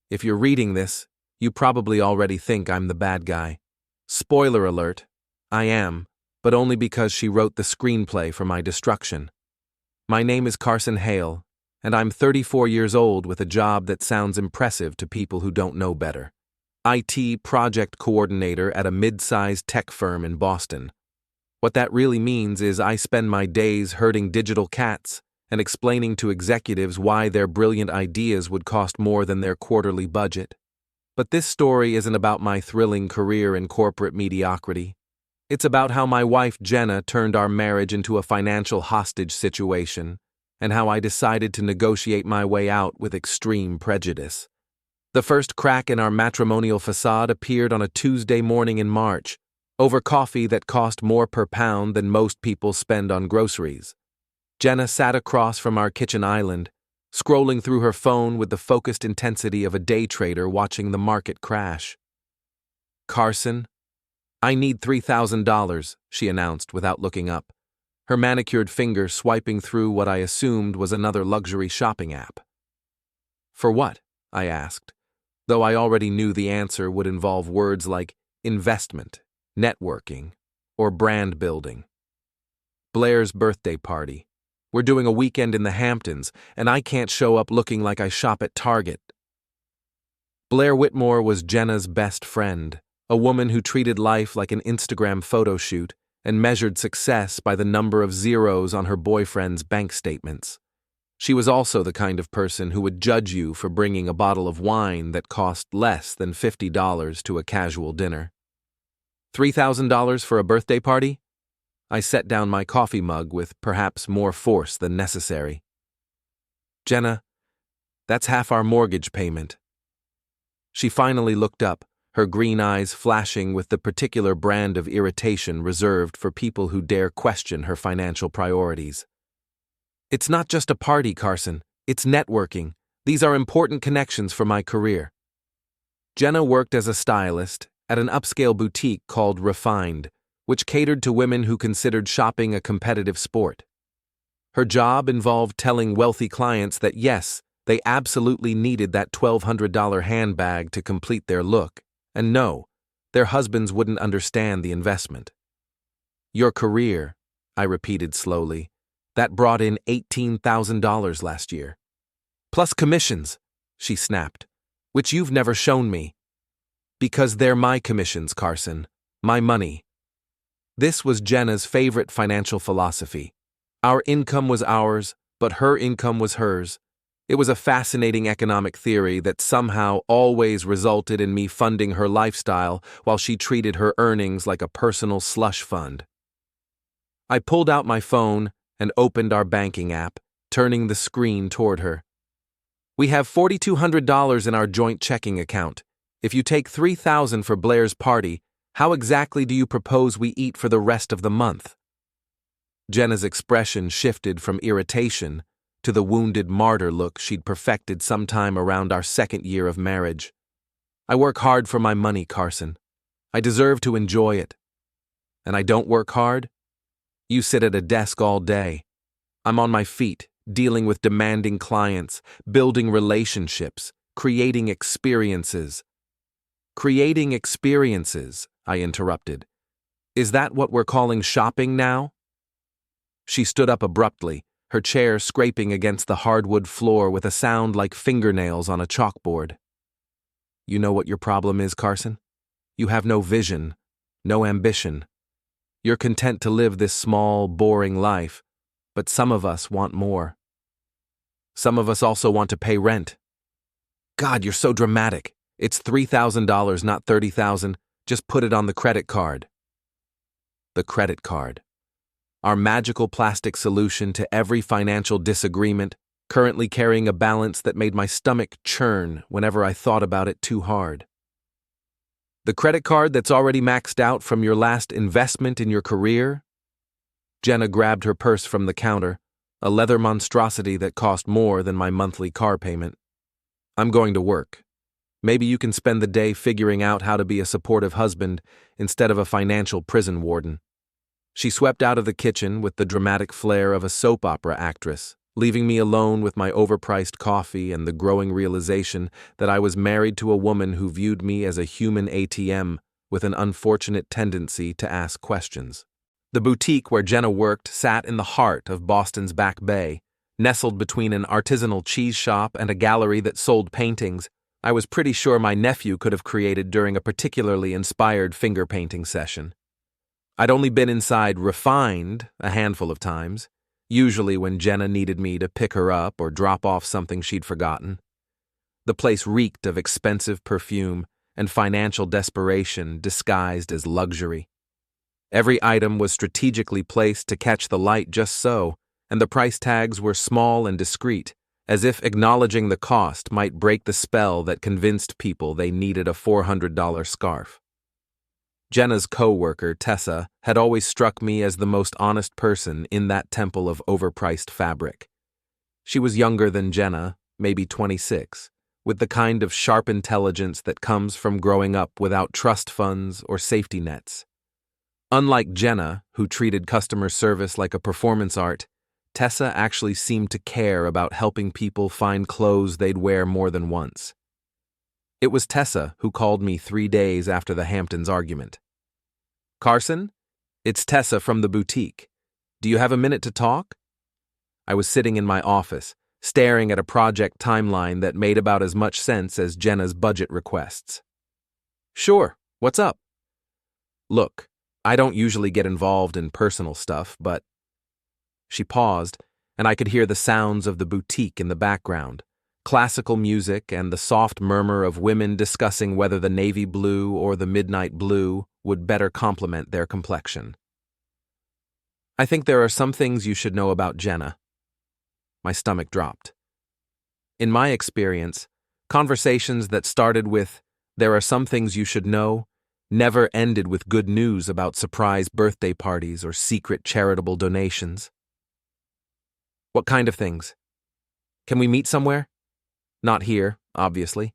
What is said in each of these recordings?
If you're reading this, you probably already think I'm the bad guy. Spoiler alert, I am, but only because she wrote the screenplay for my destruction. My name is Carson Hale, and I'm 34 years old with a job that sounds impressive to people who don't know better. IT project coordinator at a mid-sized tech firm in Boston. What that really means is I spend my days herding digital cats and explaining to executives why their brilliant ideas would cost more than their quarterly budget. But this story isn't about my thrilling career in corporate mediocrity. It's about how my wife Jenna turned our marriage into a financial hostage situation, and how I decided to negotiate my way out with extreme prejudice. The first crack in our matrimonial facade appeared on a Tuesday morning in March, over coffee that cost more per pound than most people spend on groceries. Jenna sat across from our kitchen island, scrolling through her phone with the focused intensity of a day trader watching the market crash. "Carson, I need $3,000, she announced without looking up, her manicured finger swiping through what I assumed was another luxury shopping app. "For what?" I asked, though I already knew the answer would involve words like investment, networking, or brand building. "Blair's birthday party. We're doing a weekend in the Hamptons, and I can't show up looking like I shop at Target." Blair Whitmore was Jenna's best friend, a woman who treated life like an Instagram photo shoot and measured success by the number of zeros on her boyfriend's bank statements. She was also the kind of person who would judge you for bringing a bottle of wine that cost less than $50 to a casual dinner. $3,000 for a birthday party? I set down my coffee mug with perhaps more force than necessary. "Jenna, that's half our mortgage payment." She finally looked up, her green eyes flashing with the particular brand of irritation reserved for people who dare question her financial priorities. "It's not just a party, Carson. It's networking. These are important connections for my career." Jenna worked as a stylist at an upscale boutique called Refined, which catered to women who considered shopping a competitive sport. Her job involved telling wealthy clients that yes, they absolutely needed that $1,200 handbag to complete their look, and no, their husbands wouldn't understand the investment. "Your career," I repeated slowly, "that brought in $18,000 last year. Plus commissions," she snapped, "which you've never shown me." "Because they're my commissions, Carson. My money." This was Jenna's favorite financial philosophy. Our income was ours, but her income was hers. It was a fascinating economic theory that somehow always resulted in me funding her lifestyle while she treated her earnings like a personal slush fund. I pulled out my phone and opened our banking app, turning the screen toward her. "We have $4,200 in our joint checking account. If you take $3,000 for Blair's party, how exactly do you propose we eat for the rest of the month?" Jenna's expression shifted from irritation to the wounded martyr look she'd perfected sometime around our second year of marriage. "I work hard for my money, Carson. I deserve to enjoy it. And I don't work hard? You sit at a desk all day. I'm on my feet, dealing with demanding clients, building relationships, creating experiences." "Creating experiences," I interrupted. "Is that what we're calling shopping now?" She stood up abruptly, her chair scraping against the hardwood floor with a sound like fingernails on a chalkboard. "You know what your problem is, Carson? You have no vision, no ambition. You're content to live this small, boring life, but some of us want more. Some of us also want to pay rent." "God, you're so dramatic. It's $3,000, not $30,000. Just put it on the credit card." The credit card. Our magical plastic solution to every financial disagreement, currently carrying a balance that made my stomach churn whenever I thought about it too hard. "The credit card that's already maxed out from your last investment in your career?" Jenna grabbed her purse from the counter, a leather monstrosity that cost more than my monthly car payment. "I'm going to work. Maybe you can spend the day figuring out how to be a supportive husband instead of a financial prison warden." She swept out of the kitchen with the dramatic flair of a soap opera actress, leaving me alone with my overpriced coffee and the growing realization that I was married to a woman who viewed me as a human ATM with an unfortunate tendency to ask questions. The boutique where Jenna worked sat in the heart of Boston's Back Bay, nestled between an artisanal cheese shop and a gallery that sold paintings I was pretty sure my nephew could have created during a particularly inspired finger painting session. I'd only been inside refined a handful of times, usually when Jenna needed me to pick her up or drop off something she'd forgotten. The place reeked of expensive perfume and financial desperation disguised as luxury. Every item was strategically placed to catch the light just so, and the price tags were small and discreet, as if acknowledging the cost might break the spell that convinced people they needed a $400 scarf. Jenna's co-worker, Tessa, had always struck me as the most honest person in that temple of overpriced fabric. She was younger than Jenna, maybe 26, with the kind of sharp intelligence that comes from growing up without trust funds or safety nets. Unlike Jenna, who treated customer service like a performance art, Tessa actually seemed to care about helping people find clothes they'd wear more than once. It was Tessa who called me 3 days after the Hamptons argument. "Carson, it's Tessa from the boutique. Do you have a minute to talk?" I was sitting in my office, staring at a project timeline that made about as much sense as Jenna's budget requests. "Sure, what's up?" "Look, I don't usually get involved in personal stuff, but..." She paused, and I could hear the sounds of the boutique in the background, classical music and the soft murmur of women discussing whether the navy blue or the midnight blue would better complement their complexion. "I think there are some things you should know about Jenna." My stomach dropped. In my experience, conversations that started with, "There are some things you should know," never ended with good news about surprise birthday parties or secret charitable donations. "What kind of things? Can we meet somewhere?" "Not here, obviously.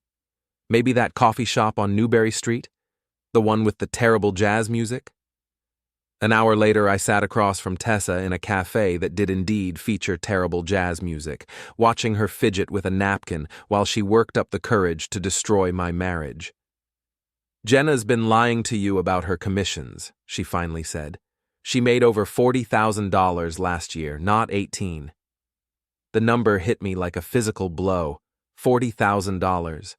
Maybe that coffee shop on Newberry Street? The one with the terrible jazz music?" An hour later, I sat across from Tessa in a cafe that did indeed feature terrible jazz music, watching her fidget with a napkin while she worked up the courage to destroy my marriage. "Jenna's been lying to you about her commissions," she finally said. "She made over $40,000 last year, not 18. The number hit me like a physical blow, $40,000.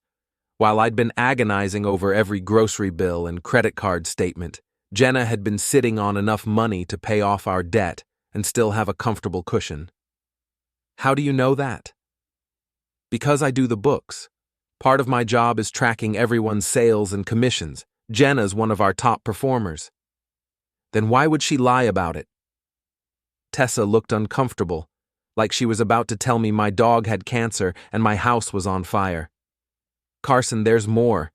While I'd been agonizing over every grocery bill and credit card statement, Jenna had been sitting on enough money to pay off our debt and still have a comfortable cushion. "How do you know that?" "Because I do the books. Part of my job is tracking everyone's sales and commissions. Jenna's one of our top performers." "Then why would she lie about it?" Tessa looked uncomfortable, like she was about to tell me my dog had cancer and my house was on fire. "Carson, there's more.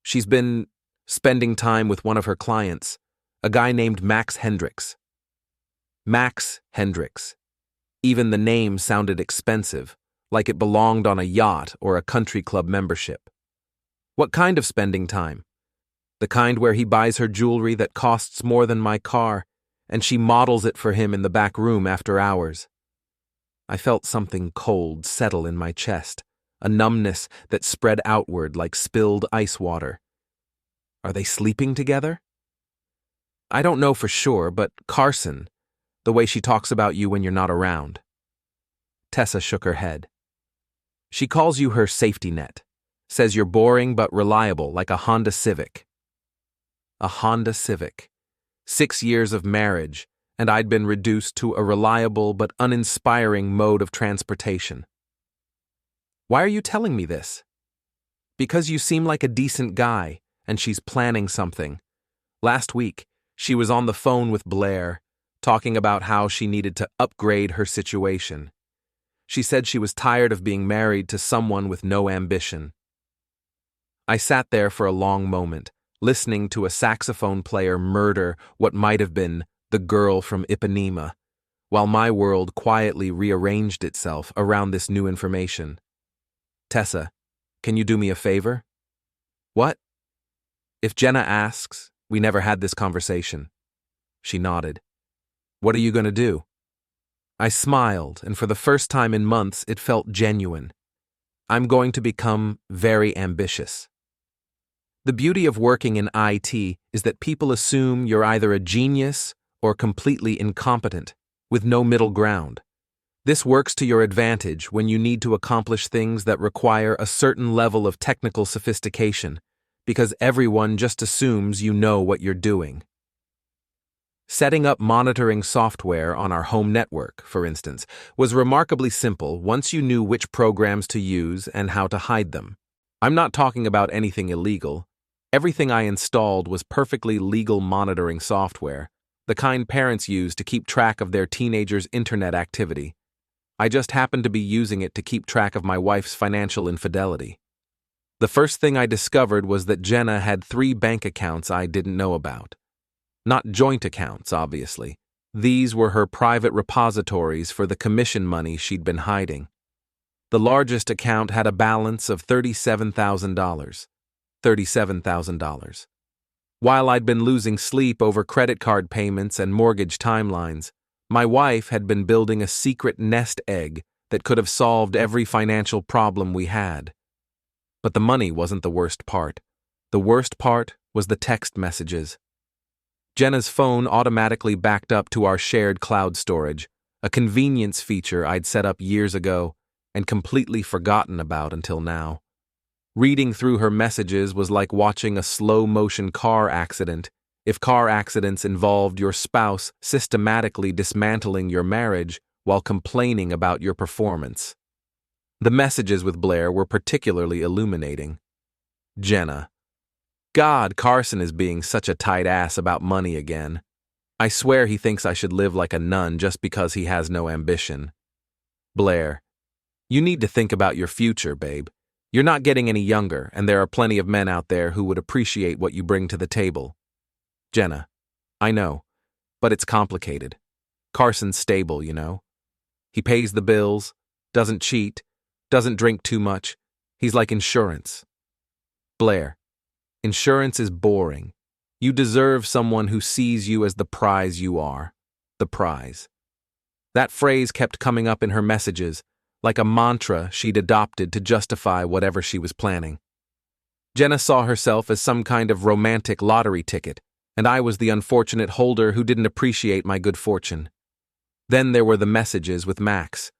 She's been spending time with one of her clients, a guy named Max Hendricks." Max Hendricks. Even the name sounded expensive, like it belonged on a yacht or a country club membership. "What kind of spending time?" "The kind where he buys her jewelry that costs more than my car, and she models it for him in the back room after hours." I felt something cold settle in my chest, a numbness that spread outward like spilled ice water. "Are they sleeping together?" "I don't know for sure, but Carson, the way she talks about you when you're not around." Tessa shook her head. "She calls you her safety net, says you're boring but reliable like a Honda Civic." A Honda Civic. 6 years of marriage, and I'd been reduced to a reliable but uninspiring mode of transportation. "Why are you telling me this?" "Because you seem like a decent guy, and she's planning something. Last week, she was on the phone with Blair, talking about how she needed to upgrade her situation. She said she was tired of being married to someone with no ambition." I sat there for a long moment, listening to a saxophone player murder what might have been the girl from Ipanema, while my world quietly rearranged itself around this new information. "Tessa, can you do me a favor?" "What?" "If Jenna asks, we never had this conversation." She nodded. "What are you going to do?" I smiled, and for the first time in months, it felt genuine. I'm going to become very ambitious. The beauty of working in IT is that people assume you're either a genius or completely incompetent, with no middle ground. This works to your advantage when you need to accomplish things that require a certain level of technical sophistication, because everyone just assumes you know what you're doing. Setting up monitoring software on our home network, for instance, was remarkably simple once you knew which programs to use and how to hide them. I'm not talking about anything illegal. Everything I installed was perfectly legal monitoring software, the kind parents use to keep track of their teenagers' internet activity. I just happened to be using it to keep track of my wife's financial infidelity. The first thing I discovered was that Jenna had 3 bank accounts I didn't know about. Not joint accounts, obviously. These were her private repositories for the commission money she'd been hiding. The largest account had a balance of $37,000. $37,000. While I'd been losing sleep over credit card payments and mortgage timelines, my wife had been building a secret nest egg that could have solved every financial problem we had. But the money wasn't the worst part. The worst part was the text messages. Jenna's phone automatically backed up to our shared cloud storage, a convenience feature I'd set up years ago and completely forgotten about until now. Reading through her messages was like watching a slow-motion car accident, if car accidents involved your spouse systematically dismantling your marriage while complaining about your performance. The messages with Blair were particularly illuminating. Jenna. God, Carson is being such a tight ass about money again. I swear he thinks I should live like a nun just because he has no ambition. Blair. You need to think about your future, babe. You're not getting any younger, and there are plenty of men out there who would appreciate what you bring to the table. Jenna. I know, but it's complicated. Carson's stable, you know. He pays the bills, doesn't cheat, doesn't drink too much. He's like insurance. Blair. Insurance is boring. You deserve someone who sees you as the prize you are. The prize. That phrase kept coming up in her messages, like a mantra she'd adopted to justify whatever she was planning. Jenna saw herself as some kind of romantic lottery ticket, and I was the unfortunate holder who didn't appreciate my good fortune. Then there were the messages with Max.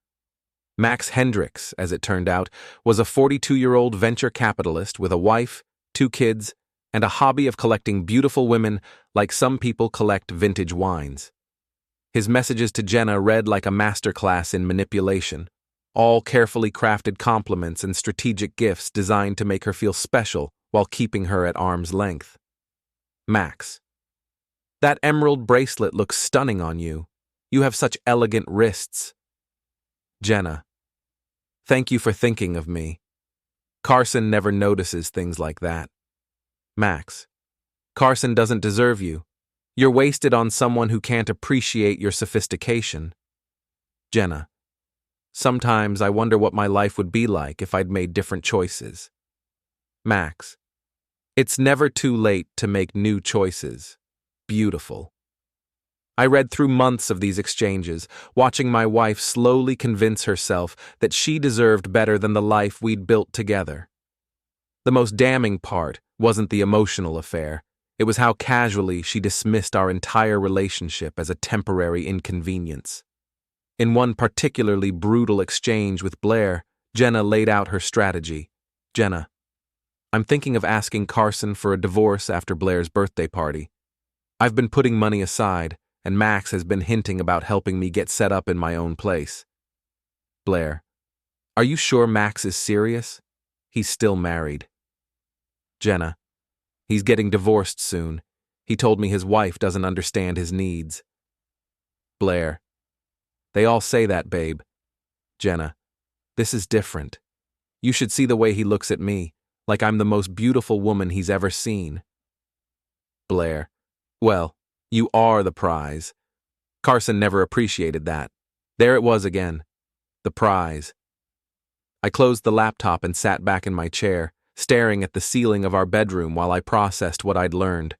Max Hendricks, as it turned out, was a 42-year-old venture capitalist with a wife, 2 kids, and a hobby of collecting beautiful women like some people collect vintage wines. His messages to Jenna read like a masterclass in manipulation, all carefully crafted compliments and strategic gifts designed to make her feel special while keeping her at arm's length. Max. That emerald bracelet looks stunning on you. You have such elegant wrists. Jenna. Thank you for thinking of me. Carson never notices things like that. Max. Carson doesn't deserve you. You're wasted on someone who can't appreciate your sophistication. Jenna. Sometimes I wonder what my life would be like if I'd made different choices. Max. It's never too late to make new choices. Beautiful. I read through months of these exchanges, watching my wife slowly convince herself that she deserved better than the life we'd built together. The most damning part wasn't the emotional affair. It was how casually she dismissed our entire relationship as a temporary inconvenience. In one particularly brutal exchange with Blair, Jenna laid out her strategy. Jenna. I'm thinking of asking Carson for a divorce after Blair's birthday party. I've been putting money aside, and Max has been hinting about helping me get set up in my own place. Blair. Are you sure Max is serious? He's still married. Jenna. He's getting divorced soon. He told me his wife doesn't understand his needs. Blair. They all say that, babe. Jenna. This is different. You should see the way he looks at me, like I'm the most beautiful woman he's ever seen. Blair. Well, you are the prize. Carson never appreciated that. There it was again. The prize. I closed the laptop and sat back in my chair, staring at the ceiling of our bedroom while I processed what I'd learned.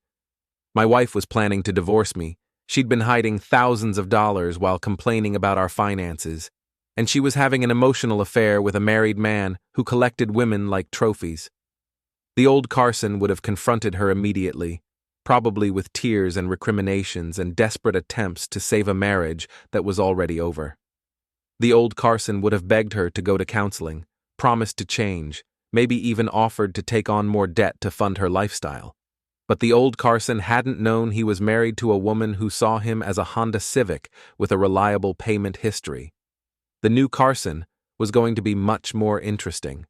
My wife was planning to divorce me. She'd been hiding thousands of dollars while complaining about our finances, and she was having an emotional affair with a married man who collected women like trophies. The old Carson would have confronted her immediately, probably with tears and recriminations and desperate attempts to save a marriage that was already over. The old Carson would have begged her to go to counseling, promised to change, maybe even offered to take on more debt to fund her lifestyle. But the old Carson hadn't known he was married to a woman who saw him as a Honda Civic with a reliable payment history. The new Carson was going to be much more interesting.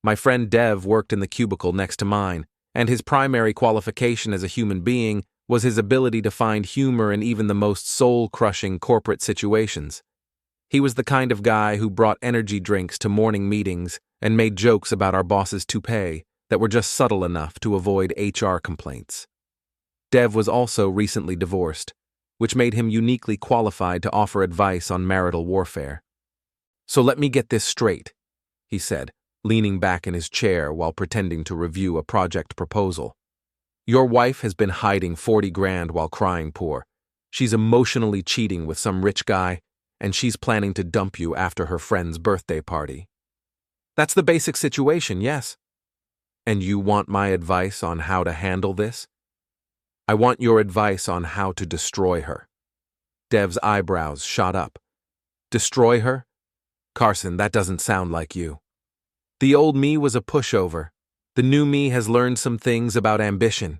My friend Dev worked in the cubicle next to mine, and his primary qualification as a human being was his ability to find humor in even the most soul-crushing corporate situations. He was the kind of guy who brought energy drinks to morning meetings and made jokes about our boss's toupee that were just subtle enough to avoid HR complaints. Dev was also recently divorced, which made him uniquely qualified to offer advice on marital warfare. "So let me get this straight," he said, leaning back in his chair while pretending to review a project proposal. "Your wife has been hiding 40 grand while crying poor. She's emotionally cheating with some rich guy, and she's planning to dump you after her friend's birthday party." "That's the basic situation, yes." "And you want my advice on how to handle this?" "I want your advice on how to destroy her." Dev's eyebrows shot up. "Destroy her? Carson, that doesn't sound like you." "The old me was a pushover. The new me has learned some things about ambition."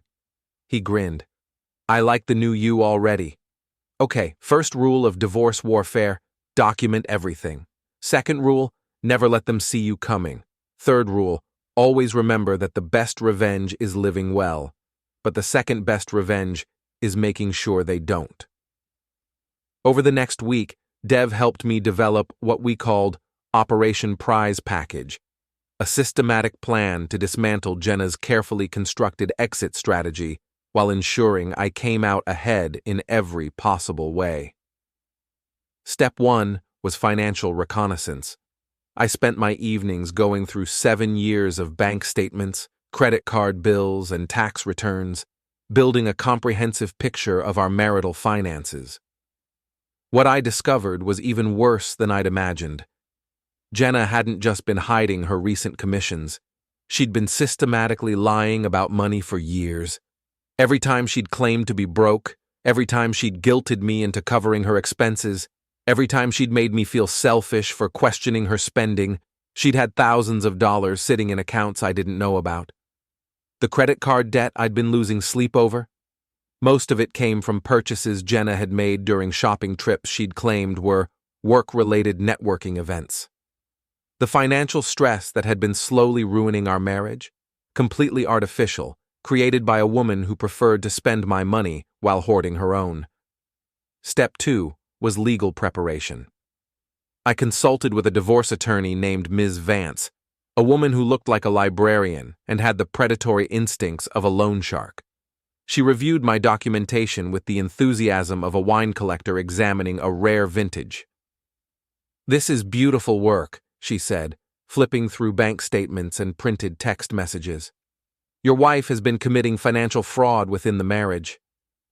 He grinned. "I like the new you already. Okay, first rule of divorce warfare, document everything. Second rule, never let them see you coming. Third rule, always remember that the best revenge is living well, but the second best revenge is making sure they don't." Over the next week, Dev helped me develop what we called Operation Prize Package, a systematic plan to dismantle Jenna's carefully constructed exit strategy while ensuring I came out ahead in every possible way. Step 1 was financial reconnaissance. I spent my evenings going through 7 years of bank statements, credit card bills, and tax returns, building a comprehensive picture of our marital finances. What I discovered was even worse than I'd imagined. Jenna hadn't just been hiding her recent commissions. She'd been systematically lying about money for years. Every time she'd claimed to be broke, every time she'd guilted me into covering her expenses, every time she'd made me feel selfish for questioning her spending, she'd had thousands of dollars sitting in accounts I didn't know about. The credit card debt I'd been losing sleep over? Most of it came from purchases Jenna had made during shopping trips she'd claimed were work-related networking events. The financial stress that had been slowly ruining our marriage? Completely artificial, created by a woman who preferred to spend my money while hoarding her own. Step 2 was legal preparation. I consulted with a divorce attorney named Ms. Vance, a woman who looked like a librarian and had the predatory instincts of a loan shark. She reviewed my documentation with the enthusiasm of a wine collector examining a rare vintage. "This is beautiful work," she said, flipping through bank statements and printed text messages. "Your wife has been committing financial fraud within the marriage.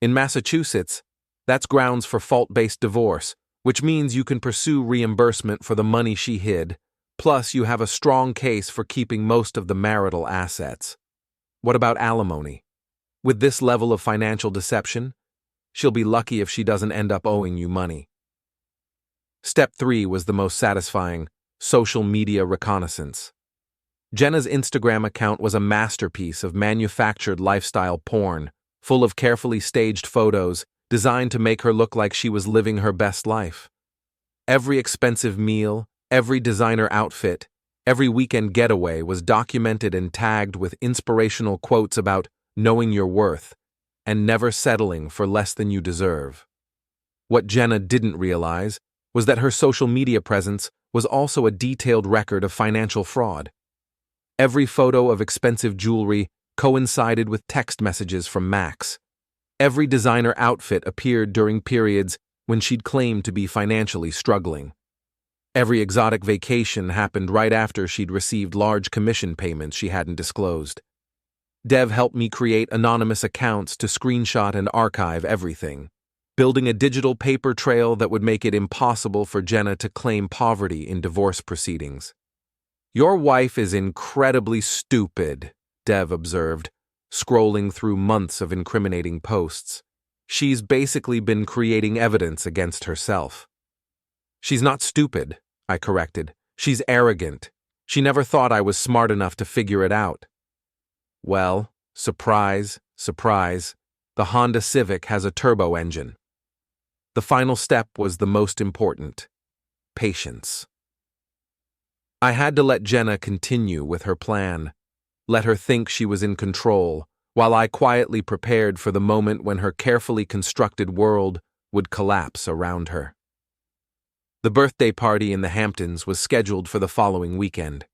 In Massachusetts, that's grounds for fault-based divorce, which means you can pursue reimbursement for the money she hid, plus you have a strong case for keeping most of the marital assets. What about alimony? With this level of financial deception, she'll be lucky if she doesn't end up owing you money." Step 3 was the most satisfying: social media reconnaissance. Jenna's Instagram account was a masterpiece of manufactured lifestyle porn, full of carefully staged photos designed to make her look like she was living her best life. Every expensive meal, every designer outfit, every weekend getaway was documented and tagged with inspirational quotes about knowing your worth and never settling for less than you deserve. What Jenna didn't realize was that her social media presence was also a detailed record of financial fraud. Every photo of expensive jewelry coincided with text messages from Max. Every designer outfit appeared during periods when she'd claimed to be financially struggling. Every exotic vacation happened right after she'd received large commission payments she hadn't disclosed. Dev helped me create anonymous accounts to screenshot and archive everything. building a digital paper trail that would make it impossible for Jenna to claim poverty in divorce proceedings. "Your wife is incredibly stupid," Dev observed, scrolling through months of incriminating posts. "She's basically been creating evidence against herself." "She's not stupid," I corrected. "She's arrogant. She never thought I was smart enough to figure it out." Well, surprise, surprise, the Honda Civic has a turbo engine. The final step was the most important: patience. I had to let Jenna continue with her plan, let her think she was in control, while I quietly prepared for the moment when her carefully constructed world would collapse around her. The birthday party in the Hamptons was scheduled for the following weekend.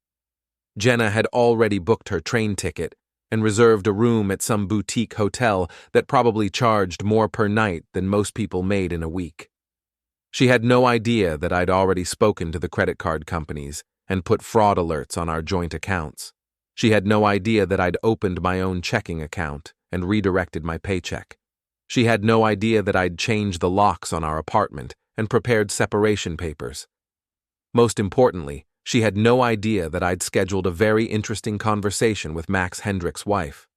Jenna had already booked her train ticket and reserved a room at some boutique hotel that probably charged more per night than most people made in a week. She had no idea that I'd already spoken to the credit card companies and put fraud alerts on our joint accounts. She had no idea that I'd opened my own checking account and redirected my paycheck. She had no idea that I'd changed the locks on our apartment and prepared separation papers. Most importantly, she had no idea that I'd scheduled a very interesting conversation with Max Hendrick's wife.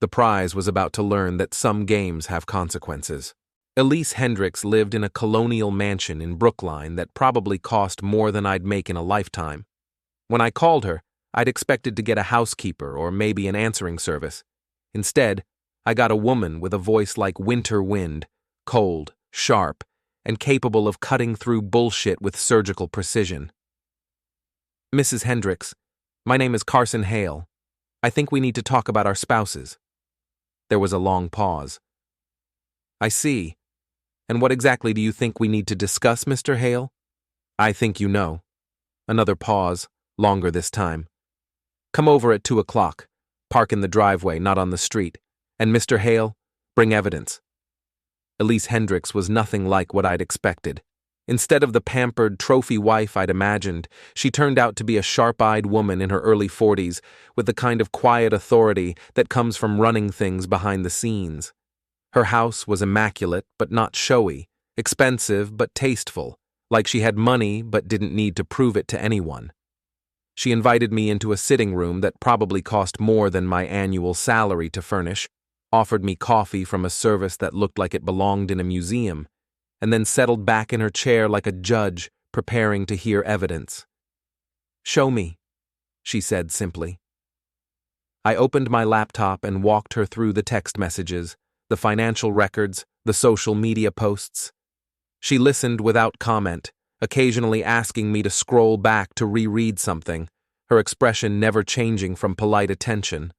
The prize was about to learn that some games have consequences. Elise Hendricks lived in a colonial mansion in Brookline that probably cost more than I'd make in a lifetime. When I called her, I'd expected to get a housekeeper or maybe an answering service. Instead, I got a woman with a voice like winter wind, cold, sharp, and capable of cutting through bullshit with surgical precision. "Mrs. Hendricks, my name is Carson Hale. I think we need to talk about our spouses." There was a long pause. "I see. And what exactly do you think we need to discuss, Mr. Hale?" "I think you know." Another pause, longer this time. "Come over at 2 o'clock. Park in the driveway, not on the street. And Mr. Hale, bring evidence." Elise Hendricks was nothing like what I'd expected. Instead of the pampered trophy wife I'd imagined, she turned out to be a sharp-eyed woman in her early 40s with the kind of quiet authority that comes from running things behind the scenes. Her house was immaculate but not showy, expensive but tasteful, like she had money but didn't need to prove it to anyone. She invited me into a sitting room that probably cost more than my annual salary to furnish, offered me coffee from a service that looked like it belonged in a museum, and then settled back in her chair like a judge preparing to hear evidence. "Show me," she said simply. I opened my laptop and walked her through the text messages, the financial records, the social media posts. She listened without comment, occasionally asking me to scroll back to reread something, her expression never changing from polite attention.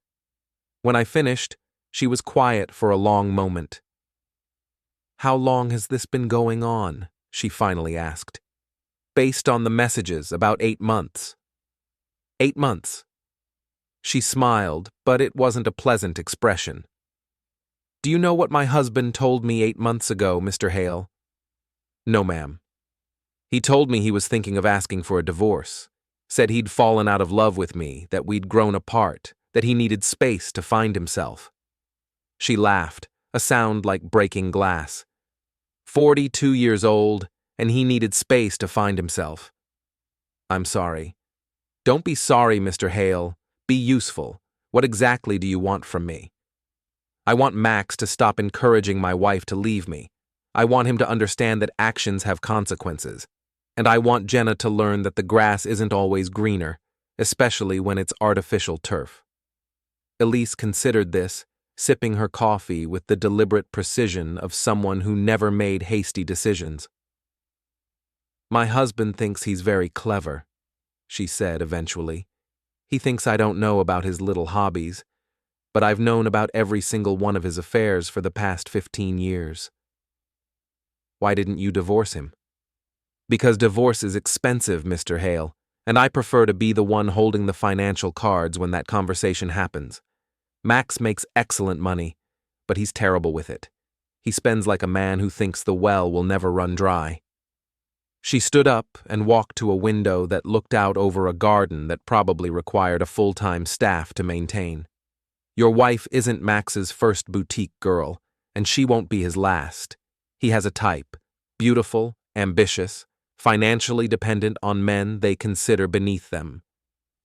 When I finished, she was quiet for a long moment. "How long has this been going on?" she finally asked. "Based on the messages, about 8 months. 8 months. She smiled, but it wasn't a pleasant expression. "Do you know what my husband told me 8 months ago, Mr. Hale?" "No, ma'am." "He told me he was thinking of asking for a divorce. Said he'd fallen out of love with me, that we'd grown apart, that he needed space to find himself." She laughed, a sound like breaking glass. 42 years old, and he needed space to find himself. "I'm sorry." "Don't be sorry, Mr. Hale. Be useful. What exactly do you want from me?" "I want Max to stop encouraging my wife to leave me. I want him to understand that actions have consequences. And I want Jenna to learn that the grass isn't always greener, especially when it's artificial turf." Elise considered this, sipping her coffee with the deliberate precision of someone who never made hasty decisions. "My husband thinks he's very clever," she said eventually. "He thinks I don't know about his little hobbies, but I've known about every single one of his affairs for the past 15 years. "Why didn't you divorce him?" "Because divorce is expensive, Mr. Hale, and I prefer to be the one holding the financial cards when that conversation happens. Max makes excellent money, but he's terrible with it. He spends like a man who thinks the well will never run dry." She stood up and walked to a window that looked out over a garden that probably required a full-time staff to maintain. "Your wife isn't Max's first boutique girl, and she won't be his last. He has a type: beautiful, ambitious, financially dependent on men they consider beneath them.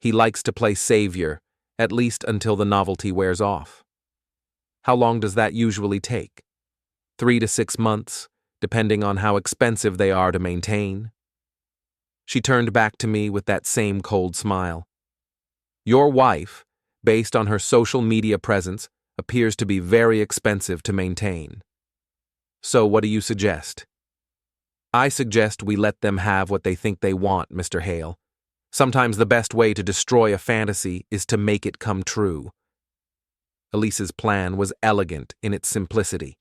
He likes to play savior, at least until the novelty wears off. How long does that usually take? 3 to 6 months, depending on how expensive they are to maintain. She turned back to me with that same cold smile. Your wife, based on her social media presence, appears to be very expensive to maintain. So what do you suggest? I suggest we let them have what they think they want, Mr. Hale. Sometimes the best way to destroy a fantasy is to make it come true. Elise's plan was elegant in its simplicity.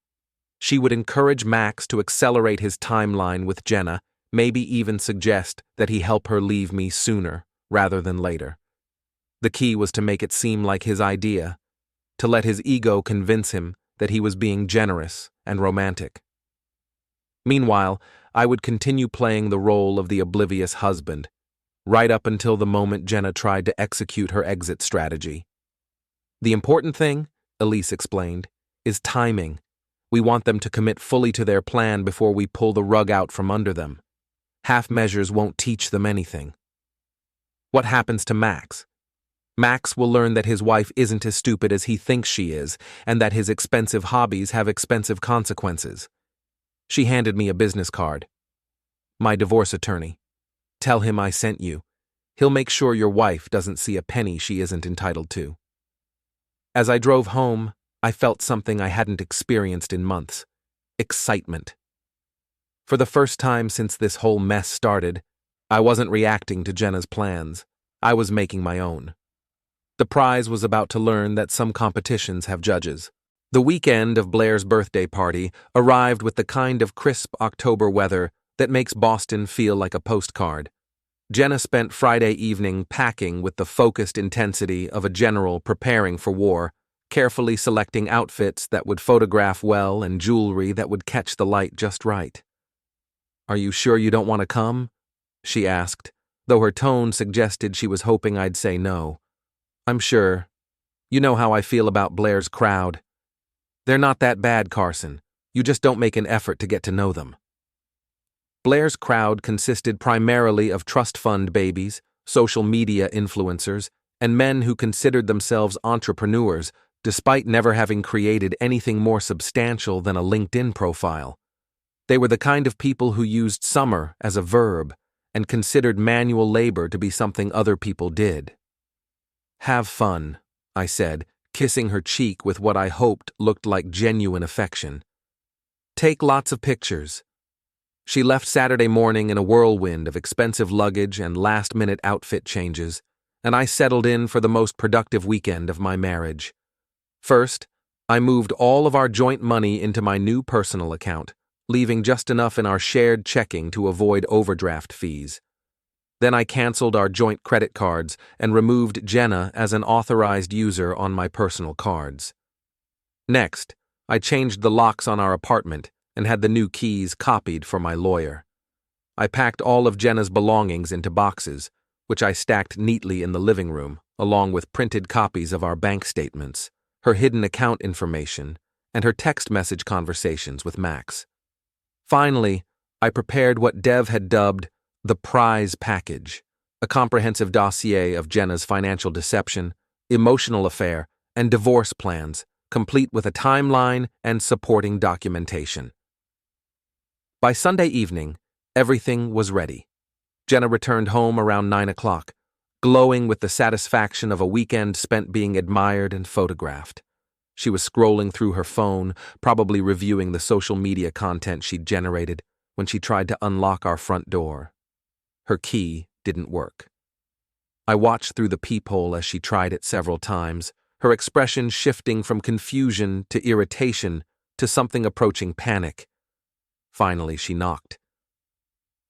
She would encourage Max to accelerate his timeline with Jenna, maybe even suggest that he help her leave me sooner rather than later. The key was to make it seem like his idea, to let his ego convince him that he was being generous and romantic. Meanwhile, I would continue playing the role of the oblivious husband, right up until the moment Jenna tried to execute her exit strategy. The important thing, Elise explained, is timing. We want them to commit fully to their plan before we pull the rug out from under them. Half measures won't teach them anything. What happens to Max? Max will learn that his wife isn't as stupid as he thinks she is, and that his expensive hobbies have expensive consequences. She handed me a business card. My divorce attorney. Tell him I sent you. He'll make sure your wife doesn't see a penny she isn't entitled to. As I drove home, I felt something I hadn't experienced in months: excitement. For the first time since this whole mess started, I wasn't reacting to Jenna's plans. I was making my own. The prize was about to learn that some competitions have judges. The weekend of Blair's birthday party arrived with the kind of crisp October weather that makes Boston feel like a postcard. Jenna spent Friday evening packing with the focused intensity of a general preparing for war, carefully selecting outfits that would photograph well and jewelry that would catch the light just right. "Are you sure you don't want to come?" she asked, though her tone suggested she was hoping I'd say no. "I'm sure. You know how I feel about Blair's crowd. They're not that bad, Carson. You just don't make an effort to get to know them." Blair's crowd consisted primarily of trust fund babies, social media influencers, and men who considered themselves entrepreneurs despite never having created anything more substantial than a LinkedIn profile. They were the kind of people who used summer as a verb and considered manual labor to be something other people did. "Have fun," I said, kissing her cheek with what I hoped looked like genuine affection. "Take lots of pictures." She left Saturday morning in a whirlwind of expensive luggage and last-minute outfit changes, and I settled in for the most productive weekend of my marriage. First, I moved all of our joint money into my new personal account, leaving just enough in our shared checking to avoid overdraft fees. Then I canceled our joint credit cards and removed Jenna as an authorized user on my personal cards. Next, I changed the locks on our apartment and had the new keys copied for my lawyer. I packed all of Jenna's belongings into boxes, which I stacked neatly in the living room, along with printed copies of our bank statements, her hidden account information, and her text message conversations with Max. Finally, I prepared what Dev had dubbed the prize package, a comprehensive dossier of Jenna's financial deception, emotional affair, and divorce plans, complete with a timeline and supporting documentation. By Sunday evening, everything was ready. Jenna returned home around 9 o'clock, glowing with the satisfaction of a weekend spent being admired and photographed. She was scrolling through her phone, probably reviewing the social media content she'd generated, when she tried to unlock our front door. Her key didn't work. I watched through the peephole as she tried it several times, her expression shifting from confusion to irritation to something approaching panic. Finally, she knocked.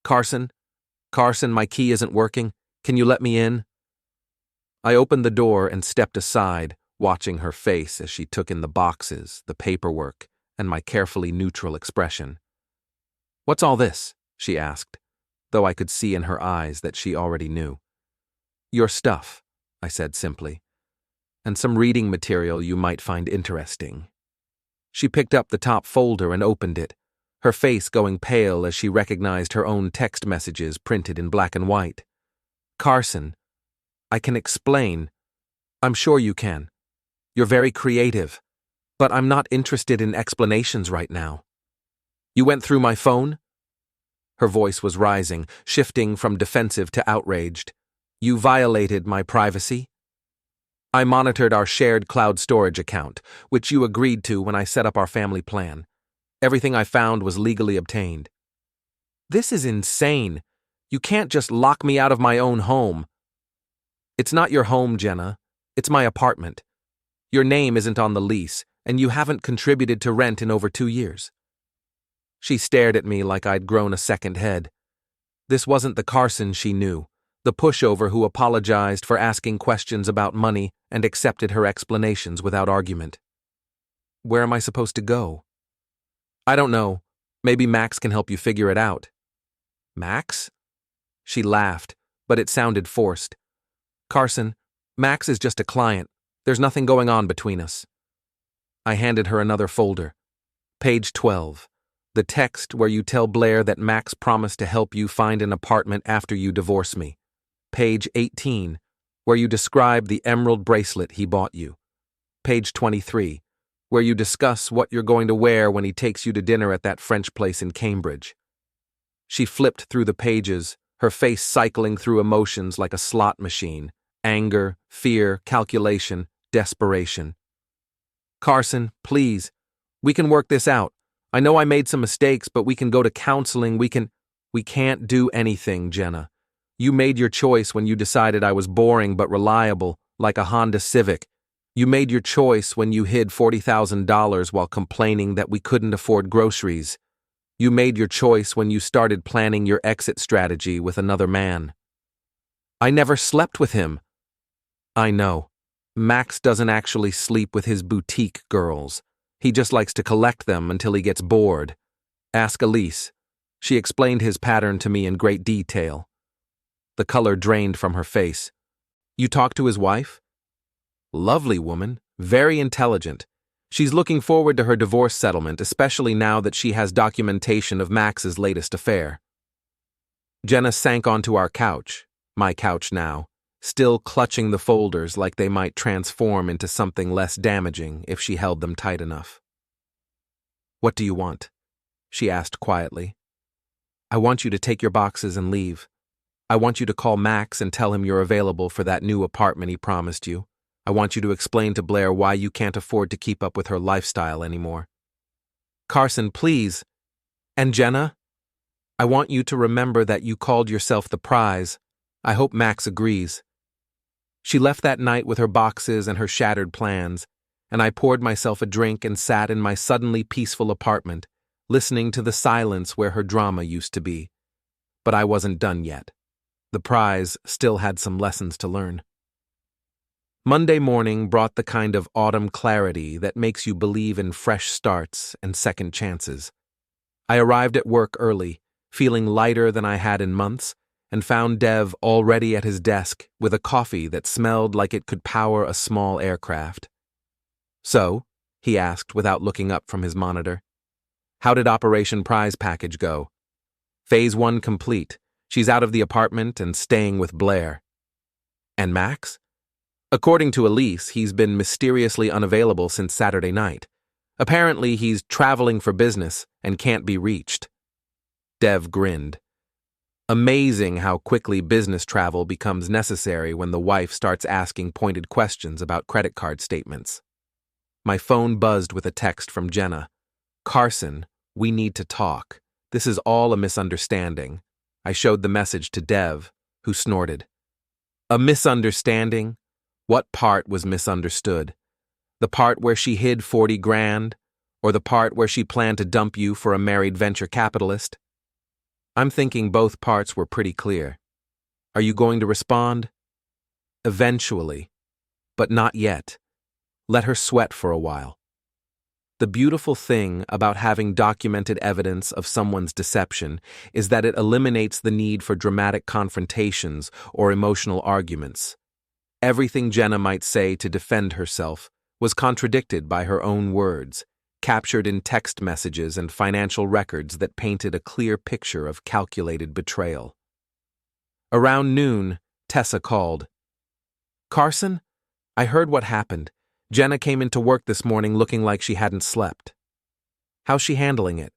Carson, my key isn't working. Can you let me in?" I opened the door and stepped aside, watching her face as she took in the boxes, the paperwork, and my carefully neutral expression. "What's all this?" she asked, though I could see in her eyes that she already knew. "Your stuff," I said simply, "and some reading material you might find interesting." She picked up the top folder and opened it, her face going pale as she recognized her own text messages printed in black and white. "Carson, I can explain. I'm sure you can. You're very creative, but I'm not interested in explanations right now. You went through my phone?" Her voice was rising, shifting from defensive to outraged. "You violated my privacy?" "I monitored our shared cloud storage account, which you agreed to when I set up our family plan. Everything I found was legally obtained." "This is insane. You can't just lock me out of my own home." "It's not your home, Jenna. It's my apartment. Your name isn't on the lease, and you haven't contributed to rent in over 2 years." She stared at me like I'd grown a second head. This wasn't the Carson she knew, the pushover who apologized for asking questions about money and accepted her explanations without argument. "Where am I supposed to go?" "I don't know. Maybe Max can help you figure it out." "Max?" She laughed, but it sounded forced. "Carson, Max is just a client. There's nothing going on between us." I handed her another folder. Page 12. The text where you tell Blair that Max promised to help you find an apartment after you divorce me. Page 18, where you describe the emerald bracelet he bought you. Page 23, where you discuss what you're going to wear when he takes you to dinner at that French place in Cambridge. She flipped through the pages, her face cycling through emotions like a slot machine: anger, fear, calculation, desperation. "Carson, please. We can work this out. I know I made some mistakes, but we can go to counseling, We can't do anything, Jenna. You made your choice when you decided I was boring but reliable, like a Honda Civic. You made your choice when you hid $40,000 while complaining that we couldn't afford groceries. You made your choice when you started planning your exit strategy with another man." "I never slept with him." "I know. Max doesn't actually sleep with his boutique girls. He just likes to collect them until he gets bored. Ask Elise." She explained his pattern to me in great detail. The color drained from her face. "You talked to his wife?" "Lovely woman, very intelligent. She's looking forward to her divorce settlement, especially now that she has documentation of Max's latest affair." Jenna sank onto our couch, my couch now, still clutching the folders like they might transform into something less damaging if she held them tight enough. "What do you want?" she asked quietly. "I want you to take your boxes and leave. I want you to call Max and tell him you're available for that new apartment he promised you. I want you to explain to Blair why you can't afford to keep up with her lifestyle anymore." "Carson, please." "And Jenna? I want you to remember that you called yourself the prize. I hope Max agrees." She left that night with her boxes and her shattered plans, and I poured myself a drink and sat in my suddenly peaceful apartment, listening to the silence where her drama used to be. But I wasn't done yet. The prize still had some lessons to learn. Monday morning brought the kind of autumn clarity that makes you believe in fresh starts and second chances. I arrived at work early, feeling lighter than I had in months, and found Dev already at his desk with a coffee that smelled like it could power a small aircraft. "So," he asked without looking up from his monitor, "how did Operation Prize Package go?" "Phase 1 complete. She's out of the apartment and staying with Blair." "And Max?" "According to Elise, he's been mysteriously unavailable since Saturday night. Apparently he's traveling for business and can't be reached." Dev grinned. Amazing how quickly business travel becomes necessary when the wife starts asking pointed questions about credit card statements. My phone buzzed with a text from Jenna. "Carson, we need to talk. This is all a misunderstanding." I showed the message to Dev, who snorted. "A misunderstanding? What part was misunderstood? The part where she hid 40 grand? Or the part where she planned to dump you for a married venture capitalist?" "I'm thinking both parts were pretty clear. Are you going to respond?" "Eventually. But not yet. Let her sweat for a while." The beautiful thing about having documented evidence of someone's deception is that it eliminates the need for dramatic confrontations or emotional arguments. Everything Jenna might say to defend herself was contradicted by her own words, captured in text messages and financial records that painted a clear picture of calculated betrayal. Around noon, Tessa called. "Carson, I heard what happened. Jenna came into work this morning looking like she hadn't slept. How's she handling it?"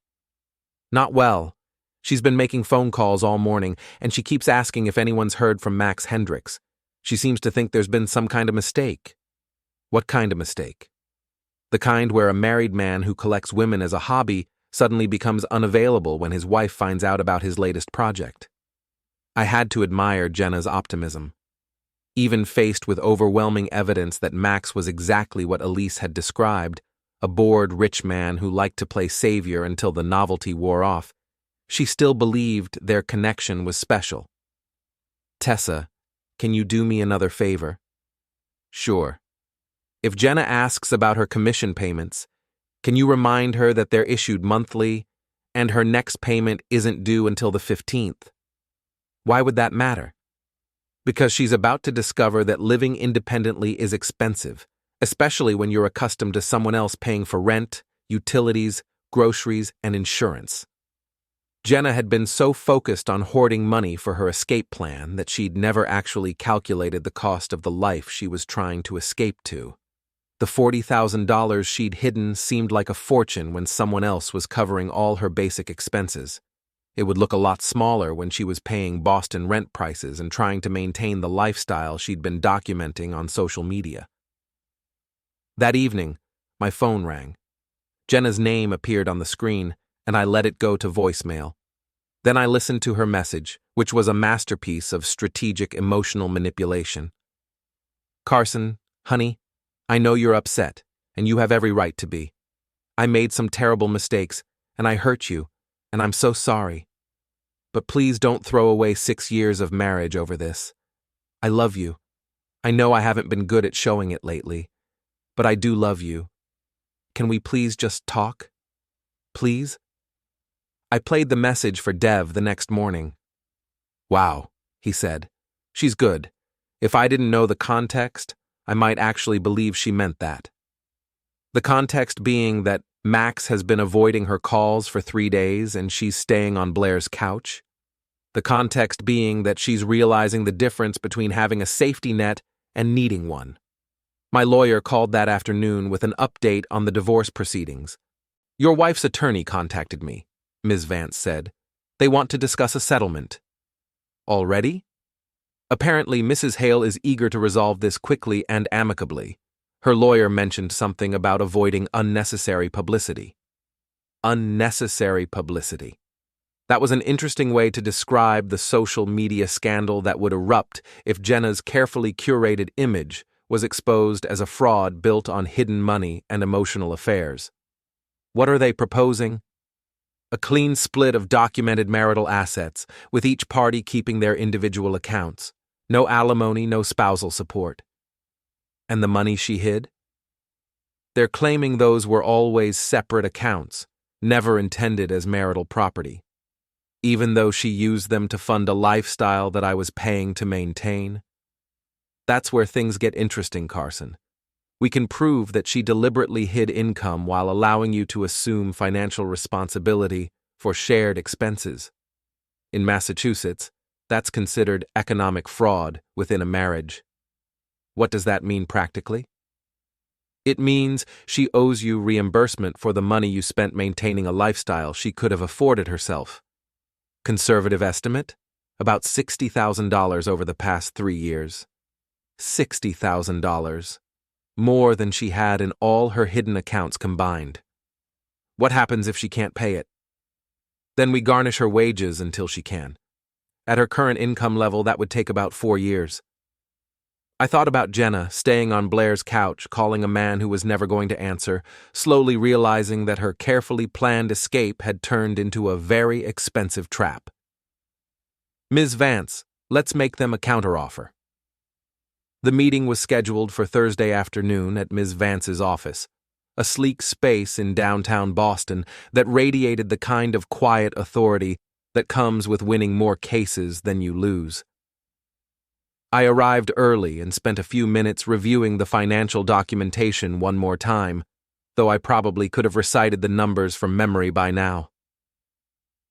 "Not well. She's been making phone calls all morning, and she keeps asking if anyone's heard from Max Hendricks. She seems to think there's been some kind of mistake." "What kind of mistake?" "The kind where a married man who collects women as a hobby suddenly becomes unavailable when his wife finds out about his latest project." I had to admire Jenna's optimism. Even faced with overwhelming evidence that Max was exactly what Elise had described, a bored rich man who liked to play savior until the novelty wore off, she still believed their connection was special. "Tessa, can you do me another favor?" "Sure. If Jenna asks about her commission payments, can you remind her that they're issued monthly and her next payment isn't due until the 15th? Why would that matter? Because she's about to discover that living independently is expensive, especially when you're accustomed to someone else paying for rent, utilities, groceries, and insurance. Jenna had been so focused on hoarding money for her escape plan that she'd never actually calculated the cost of the life she was trying to escape to. The $40,000 she'd hidden seemed like a fortune when someone else was covering all her basic expenses. It would look a lot smaller when she was paying Boston rent prices and trying to maintain the lifestyle she'd been documenting on social media. That evening, my phone rang. Jenna's name appeared on the screen, and I let it go to voicemail. Then I listened to her message, which was a masterpiece of strategic emotional manipulation. "Carson, honey, I know you're upset, and you have every right to be. I made some terrible mistakes, and I hurt you, and I'm so sorry. But please don't throw away 6 years of marriage over this. I love you. I know I haven't been good at showing it lately, but I do love you. Can we please just talk? Please?" I played the message for Dev the next morning. "Wow," he said. "She's good. If I didn't know the context, I might actually believe she meant that." The context being that Max has been avoiding her calls for 3 days and she's staying on Blair's couch. The context being that she's realizing the difference between having a safety net and needing one. My lawyer called that afternoon with an update on the divorce proceedings. "Your wife's attorney contacted me," Ms. Vance said. "They want to discuss a settlement." "Already?" Apparently, Mrs. Hale is eager to resolve this quickly and amicably. Her lawyer mentioned something about avoiding unnecessary publicity. Unnecessary publicity. That was an interesting way to describe the social media scandal that would erupt if Jenna's carefully curated image was exposed as a fraud built on hidden money and emotional affairs. What are they proposing? A clean split of documented marital assets, with each party keeping their individual accounts. No alimony, no spousal support. And the money she hid? They're claiming those were always separate accounts, never intended as marital property, even though she used them to fund a lifestyle that I was paying to maintain. That's where things get interesting, Carson. We can prove that she deliberately hid income while allowing you to assume financial responsibility for shared expenses. In Massachusetts, that's considered economic fraud within a marriage. What does that mean practically? It means she owes you reimbursement for the money you spent maintaining a lifestyle she could have afforded herself. Conservative estimate? About $60,000 over the past 3 years. $60,000. More than she had in all her hidden accounts combined. What happens if she can't pay it? Then we garnish her wages until she can. At her current income level, that would take about 4 years. I thought about Jenna staying on Blair's couch, calling a man who was never going to answer, slowly realizing that her carefully planned escape had turned into a very expensive trap. "Ms. Vance, let's make them a counteroffer." The meeting was scheduled for Thursday afternoon at Ms. Vance's office, a sleek space in downtown Boston that radiated the kind of quiet authority that comes with winning more cases than you lose. I arrived early and spent a few minutes reviewing the financial documentation one more time. though I probably could have recited the numbers from memory by now.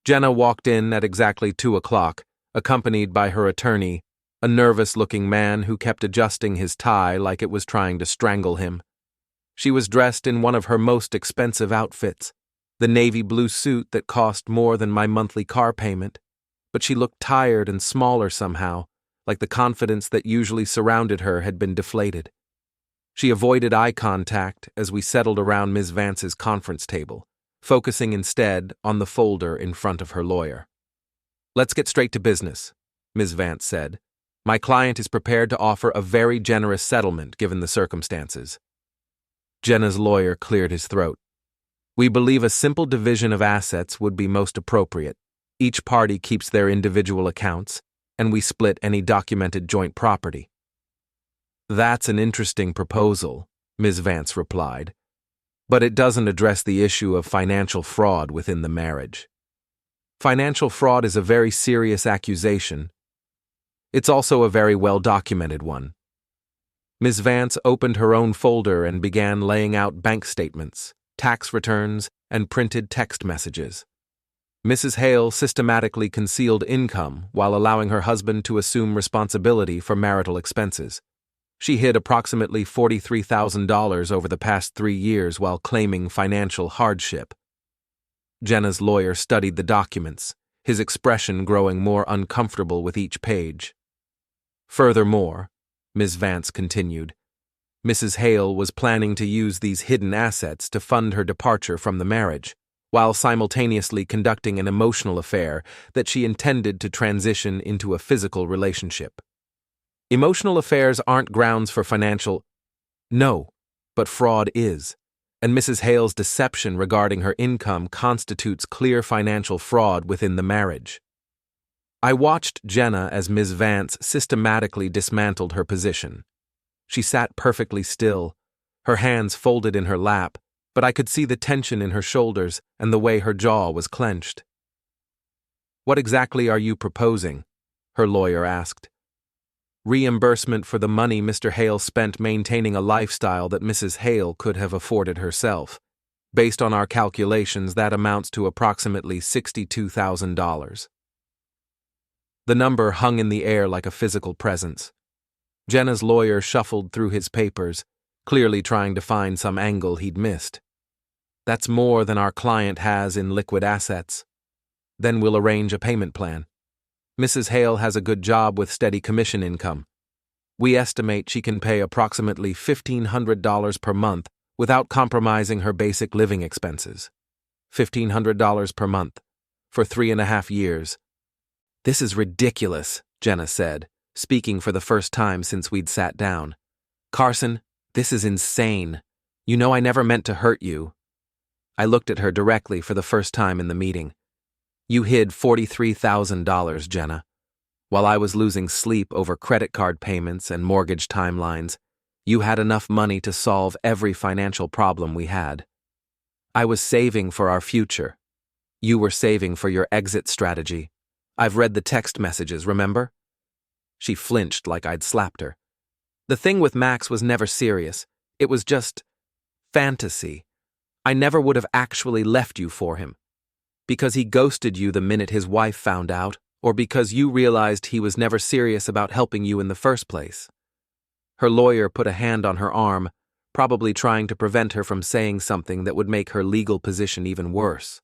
Jenna walked in at exactly 2 o'clock, accompanied by her attorney, a nervous-looking man who kept adjusting his tie like it was trying to strangle him. She was dressed in one of her most expensive outfits, the navy blue suit that cost more than my monthly car payment, but she looked tired and smaller somehow, like the confidence that usually surrounded her had been deflated. She avoided eye contact as we settled around Ms. Vance's conference table, focusing instead on the folder in front of her lawyer. "Let's get straight to business," Ms. Vance said. "My client is prepared to offer a very generous settlement given the circumstances." Jenna's lawyer cleared his throat. "We believe a simple division of assets would be most appropriate. Each party keeps their individual accounts, and we split any documented joint property." "That's an interesting proposal," Ms. Vance replied, "but it doesn't address the issue of financial fraud within the marriage. Financial fraud is a very serious accusation. It's also a very well-documented one." Ms. Vance opened her own folder and began laying out bank statements, tax returns, and printed text messages. Mrs. Hale systematically concealed income while allowing her husband to assume responsibility for marital expenses. She hid approximately $43,000 over the past 3 years while claiming financial hardship. Jenna's lawyer studied the documents, his expression growing more uncomfortable with each page. "Furthermore," Ms. Vance continued, "Mrs. Hale was planning to use these hidden assets to fund her departure from the marriage, while simultaneously conducting an emotional affair that she intended to transition into a physical relationship. Emotional affairs aren't grounds for financial— No, but fraud is, and Mrs. Hale's deception regarding her income constitutes clear financial fraud within the marriage." I watched Jenna as Ms. Vance systematically dismantled her position. She sat perfectly still, her hands folded in her lap, but I could see the tension in her shoulders and the way her jaw was clenched. "What exactly are you proposing?" her lawyer asked. "Reimbursement for the money Mr. Hale spent maintaining a lifestyle that Mrs. Hale could have afforded herself. Based on our calculations, that amounts to approximately $62,000. The number hung in the air like a physical presence. Jenna's lawyer shuffled through his papers, clearly trying to find some angle he'd missed. "That's more than our client has in liquid assets. Then we'll arrange a payment plan. Mrs. Hale has a good job with steady commission income. We estimate she can pay approximately $1,500 per month without compromising her basic living expenses. $1,500 per month, for 3.5 years. "This is ridiculous," Jenna said, speaking for the first time since we'd sat down. "Carson, this is insane. You know I never meant to hurt you." I looked at her directly for the first time in the meeting. "You hid $43,000, Jenna. While I was losing sleep over credit card payments and mortgage timelines, you had enough money to solve every financial problem we had. I was saving for our future. You were saving for your exit strategy. I've read the text messages, remember?" She flinched like I'd slapped her. "The thing with Max was never serious. It was just fantasy. I never would have actually left you for him. Because he ghosted you the minute his wife found out, or because you realized he was never serious about helping you in the first place." Her lawyer put a hand on her arm, probably trying to prevent her from saying something that would make her legal position even worse.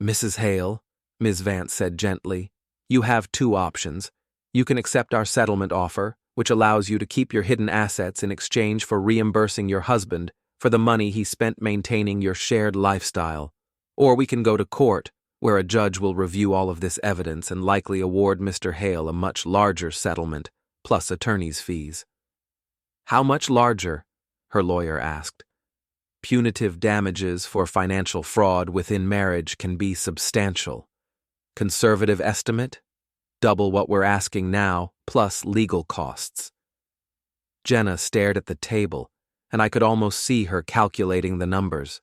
"Mrs. Hale," Ms. Vance said gently, "you have 2 options. You can accept our settlement offer, which allows you to keep your hidden assets in exchange for reimbursing your husband for the money he spent maintaining your shared lifestyle. Or we can go to court, where a judge will review all of this evidence and likely award Mr. Hale a much larger settlement, plus attorney's fees." "How much larger?" her lawyer asked. "Punitive damages for financial fraud within marriage can be substantial. Conservative estimate? Double what we're asking now, plus legal costs." Jenna stared at the table, and I could almost see her calculating the numbers.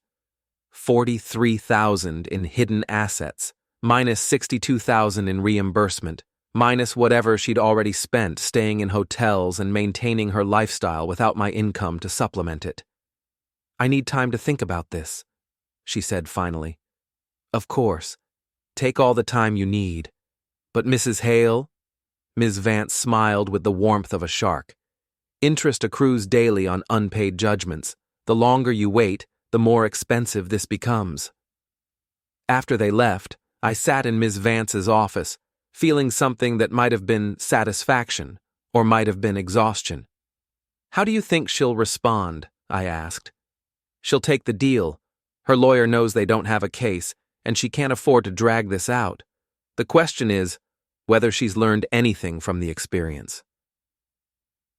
43,000 in hidden assets, minus 62,000 in reimbursement, minus whatever she'd already spent staying in hotels and maintaining her lifestyle without my income to supplement it. I need time to think about this, she said finally. Of course. Take all the time you need. But Mrs. Hale? Ms. Vance smiled with the warmth of a shark. Interest accrues daily on unpaid judgments. The longer you wait, the more expensive this becomes. After they left, I sat in Ms. Vance's office, feeling something that might have been satisfaction, or might have been exhaustion. How do you think she'll respond? I asked. She'll take the deal. Her lawyer knows they don't have a case, and she can't afford to drag this out. The question is whether she's learned anything from the experience.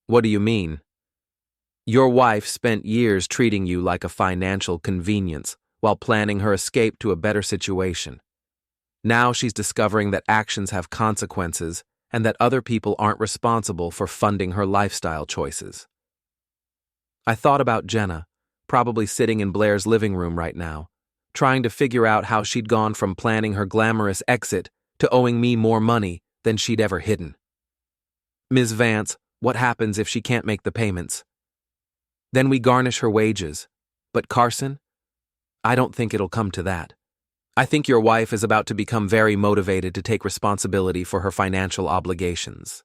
What do you mean? Your wife spent years treating you like a financial convenience while planning her escape to a better situation. Now she's discovering that actions have consequences and that other people aren't responsible for funding her lifestyle choices. I thought about Jenna, probably sitting in Blair's living room right now, trying to figure out how she'd gone from planning her glamorous exit to owing me more money than she'd ever hidden. Ms. Vance, what happens if she can't make the payments? Then we garnish her wages. But Carson? I don't think it'll come to that. I think your wife is about to become very motivated to take responsibility for her financial obligations.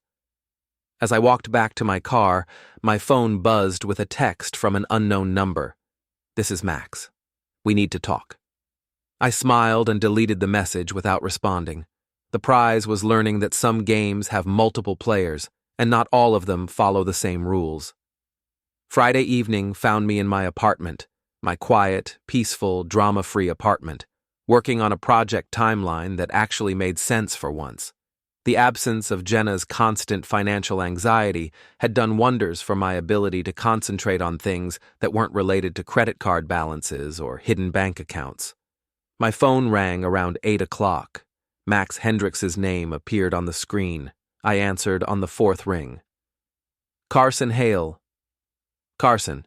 As I walked back to my car, my phone buzzed with a text from an unknown number. This is Max. We need to talk. I smiled and deleted the message without responding. The prize was learning that some games have multiple players, and not all of them follow the same rules. Friday evening found me in my apartment, my quiet, peaceful, drama-free apartment, working on a project timeline that actually made sense for once. The absence of Jenna's constant financial anxiety had done wonders for my ability to concentrate on things that weren't related to credit card balances or hidden bank accounts. My phone rang around 8 o'clock. Max Hendricks' name appeared on the screen. I answered on the fourth ring. Carson Hale. Carson,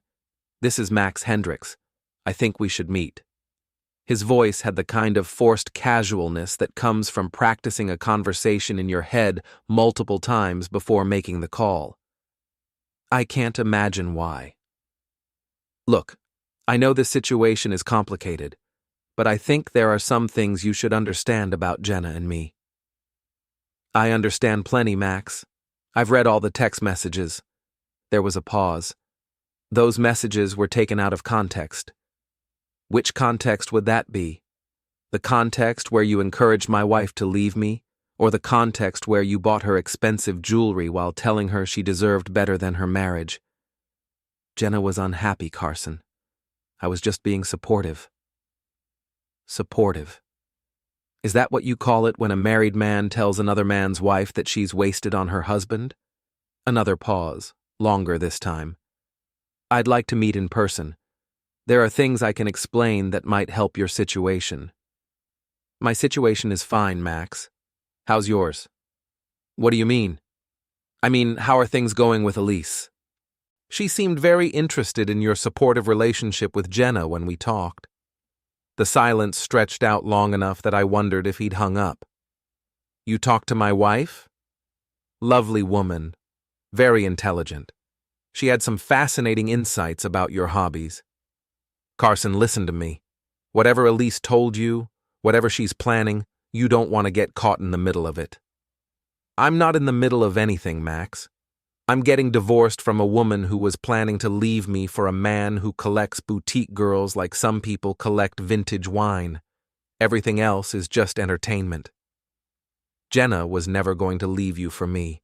this is Max Hendricks. I think we should meet. His voice had the kind of forced casualness that comes from practicing a conversation in your head multiple times before making the call. I can't imagine why. Look, I know this situation is complicated, but I think there are some things you should understand about Jenna and me. I understand plenty, Max. I've read all the text messages. There was a pause. Those messages were taken out of context. Which context would that be? The context where you encouraged my wife to leave me, or the context where you bought her expensive jewelry while telling her she deserved better than her marriage? Jenna was unhappy, Carson. I was just being supportive. Supportive. Is that what you call it when a married man tells another man's wife that she's wasted on her husband? Another pause, longer this time. I'd like to meet in person. There are things I can explain that might help your situation. My situation is fine, Max. How's yours? What do you mean? I mean, how are things going with Elise? She seemed very interested in your supportive relationship with Jenna when we talked. The silence stretched out long enough that I wondered if he'd hung up. You talked to my wife? Lovely woman. Very intelligent. She had some fascinating insights about your hobbies. Carson, listen to me. Whatever Elise told you, whatever she's planning, you don't want to get caught in the middle of it. I'm not in the middle of anything, Max. I'm getting divorced from a woman who was planning to leave me for a man who collects boutique girls like some people collect vintage wine. Everything else is just entertainment. Jenna was never going to leave you for me.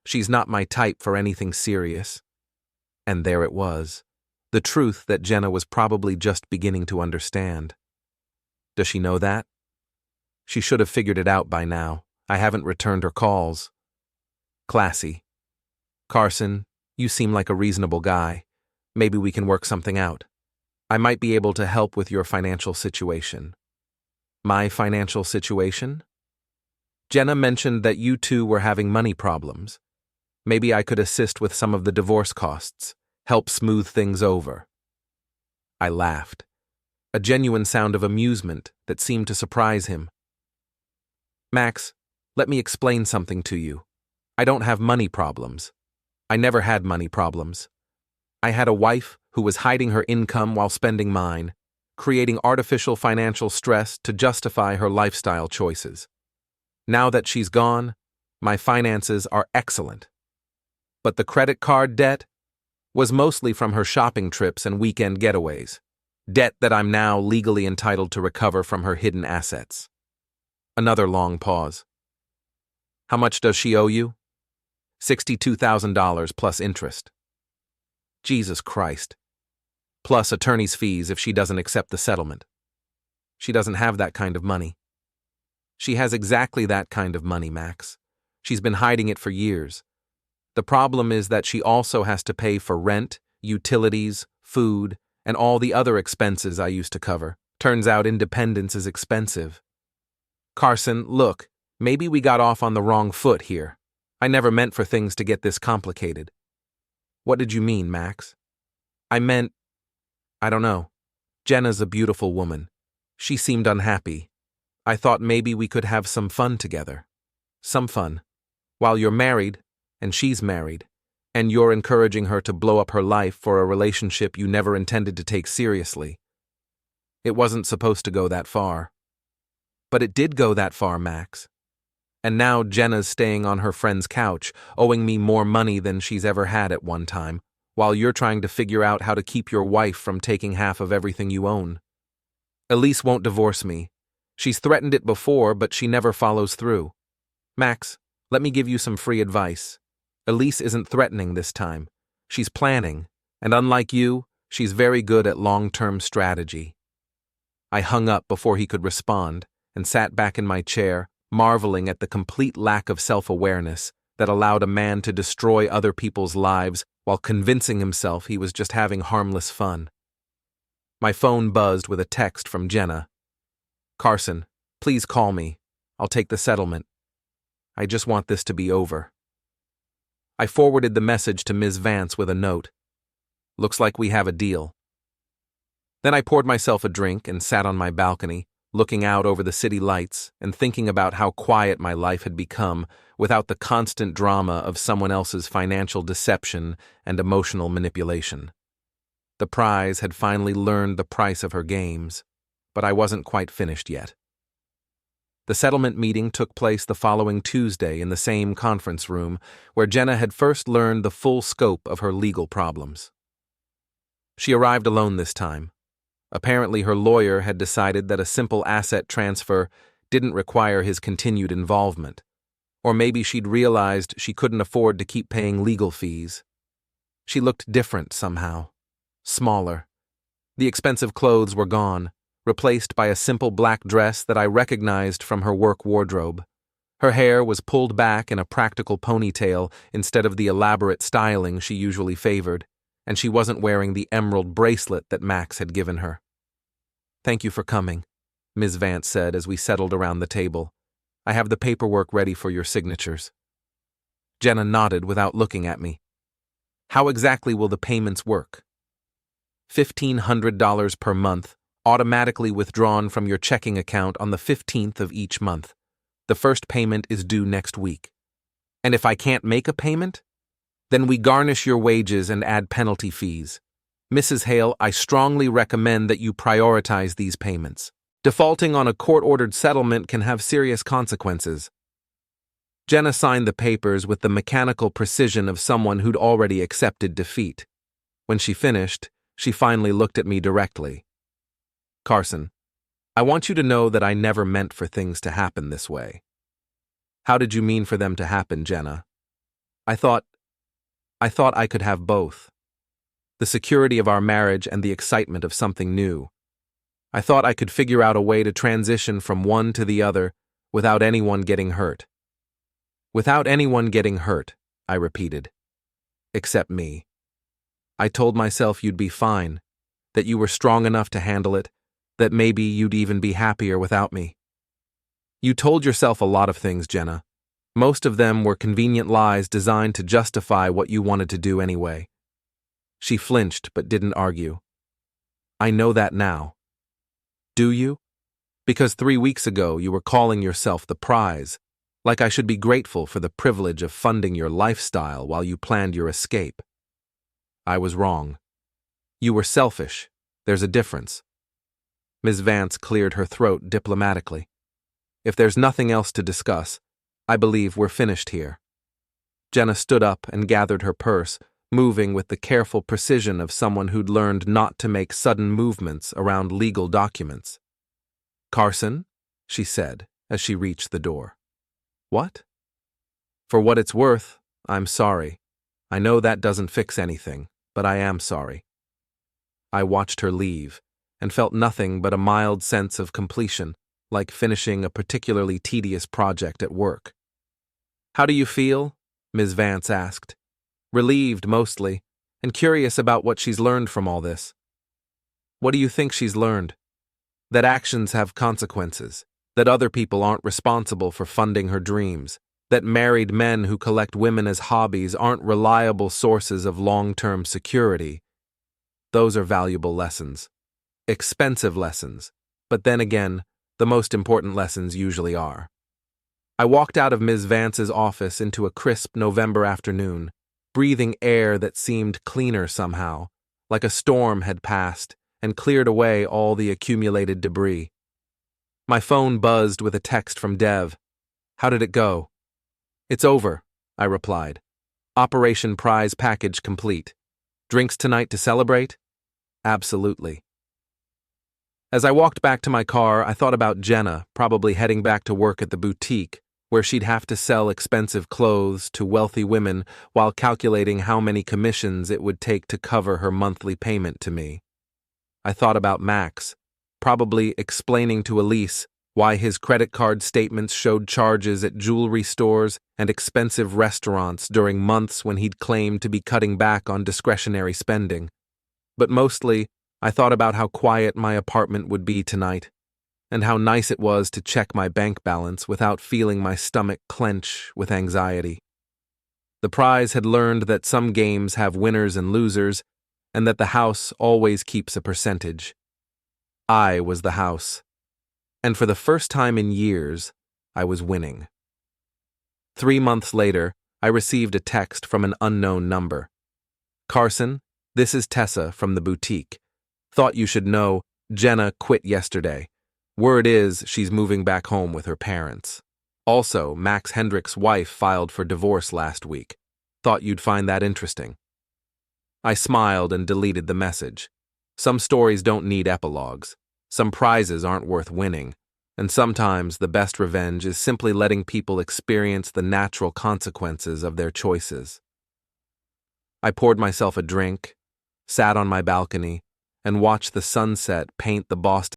She's not my type for anything serious. And there it was. The truth that Jenna was probably just beginning to understand. Does she know that? She should have figured it out by now. I haven't returned her calls. Classy. Carson, you seem like a reasonable guy. Maybe we can work something out. I might be able to help with your financial situation. My financial situation? Jenna mentioned that you two were having money problems. Maybe I could assist with some of the divorce costs. Help smooth things over. I laughed, a genuine sound of amusement that seemed to surprise him. Max, let me explain something to you. I don't have money problems. I never had money problems. I had a wife who was hiding her income while spending mine, creating artificial financial stress to justify her lifestyle choices. Now that she's gone, my finances are excellent. But the credit card debt was mostly from her shopping trips and weekend getaways, debt that I'm now legally entitled to recover from her hidden assets. Another long pause. How much does she owe you? $62,000 plus interest. Jesus Christ. Plus attorney's fees if she doesn't accept the settlement. She doesn't have that kind of money. She has exactly that kind of money, Max. She's been hiding it for years. The problem is that she also has to pay for rent, utilities, food, and all the other expenses I used to cover. Turns out independence is expensive. Carson, look, maybe we got off on the wrong foot here. I never meant for things to get this complicated. What did you mean, Max? I meant, I don't know. Jenna's a beautiful woman. She seemed unhappy. I thought maybe we could have some fun together. Some fun. While you're married, and she's married, and you're encouraging her to blow up her life for a relationship you never intended to take seriously. It wasn't supposed to go that far. But it did go that far, Max. And now Jenna's staying on her friend's couch, owing me more money than she's ever had at one time, while you're trying to figure out how to keep your wife from taking half of everything you own. Elise won't divorce me. She's threatened it before, but she never follows through. Max, let me give you some free advice. Elise isn't threatening this time. She's planning, and unlike you, she's very good at long-term strategy. I hung up before he could respond and sat back in my chair, marveling at the complete lack of self-awareness that allowed a man to destroy other people's lives while convincing himself he was just having harmless fun. My phone buzzed with a text from Jenna. Carson, please call me. I'll take the settlement. I just want this to be over. I forwarded the message to Ms. Vance with a note. Looks like we have a deal. Then I poured myself a drink and sat on my balcony, looking out over the city lights and thinking about how quiet my life had become without the constant drama of someone else's financial deception and emotional manipulation. The prize had finally learned the price of her games, but I wasn't quite finished yet. The settlement meeting took place the following Tuesday in the same conference room where Jenna had first learned the full scope of her legal problems. She arrived alone this time. Apparently her lawyer had decided that a simple asset transfer didn't require his continued involvement, or maybe she'd realized she couldn't afford to keep paying legal fees. She looked different somehow, smaller. The expensive clothes were gone, replaced by a simple black dress that I recognized from her work wardrobe. Her hair was pulled back in a practical ponytail instead of the elaborate styling she usually favored, and she wasn't wearing the emerald bracelet that Max had given her. Thank you for coming, Ms. Vance said as we settled around the table. I have the paperwork ready for your signatures. Jenna nodded without looking at me. How exactly will the payments work? $1,500 per month, automatically withdrawn from your checking account on the 15th of each month. The first payment is due next week. And if I can't make a payment? Then we garnish your wages and add penalty fees. Mrs. Hale, I strongly recommend that you prioritize these payments. Defaulting on a court-ordered settlement can have serious consequences. Jenna signed the papers with the mechanical precision of someone who'd already accepted defeat. When she finished, she finally looked at me directly. Carson, I want you to know that I never meant for things to happen this way. How did you mean for them to happen, Jenna? I thought I could have both. The security of our marriage and the excitement of something new. I thought I could figure out a way to transition from one to the other without anyone getting hurt. Without anyone getting hurt, I repeated. Except me. I told myself you'd be fine, that you were strong enough to handle it, that maybe you'd even be happier without me. You told yourself a lot of things, Jenna. Most of them were convenient lies designed to justify what you wanted to do anyway. She flinched but didn't argue. I know that now. Do you? Because 3 weeks ago you were calling yourself the prize, like I should be grateful for the privilege of funding your lifestyle while you planned your escape. I was wrong. You were selfish. There's a difference. Ms. Vance cleared her throat diplomatically. If there's nothing else to discuss, I believe we're finished here. Jenna stood up and gathered her purse, moving with the careful precision of someone who'd learned not to make sudden movements around legal documents. Carson, she said as she reached the door. What? For what it's worth, I'm sorry. I know that doesn't fix anything, but I am sorry. I watched her leave and felt nothing but a mild sense of completion, like finishing a particularly tedious project at work. How do you feel? Ms. Vance asked. Relieved, mostly, and curious about what she's learned from all this. What do you think she's learned? That actions have consequences, that other people aren't responsible for funding her dreams, that married men who collect women as hobbies aren't reliable sources of long-term security. Those are valuable lessons. Expensive lessons, but then again, the most important lessons usually are. I walked out of Ms. Vance's office into a crisp November afternoon, breathing air that seemed cleaner somehow, like a storm had passed and cleared away all the accumulated debris. My phone buzzed with a text from Dev. How did it go? It's over, I replied. Operation Prize package complete. Drinks tonight to celebrate? Absolutely. As I walked back to my car, I thought about Jenna probably heading back to work at the boutique, where she'd have to sell expensive clothes to wealthy women while calculating how many commissions it would take to cover her monthly payment to me. I thought about Max, probably explaining to Elise why his credit card statements showed charges at jewelry stores and expensive restaurants during months when he'd claimed to be cutting back on discretionary spending. But mostly, I thought about how quiet my apartment would be tonight, and how nice it was to check my bank balance without feeling my stomach clench with anxiety. The prize had learned that some games have winners and losers, and that the house always keeps a percentage. I was the house, and for the first time in years, I was winning. 3 months later, I received a text from an unknown number. Carson, this is Tessa from the boutique. Thought you should know, Jenna quit yesterday. Word is she's moving back home with her parents. Also, Max Hendrick's wife filed for divorce last week. Thought you'd find that interesting. I smiled and deleted the message. Some stories don't need epilogues. Some prizes aren't worth winning. And sometimes the best revenge is simply letting people experience the natural consequences of their choices. I poured myself a drink, sat on my balcony, and watched the sunset paint the Boston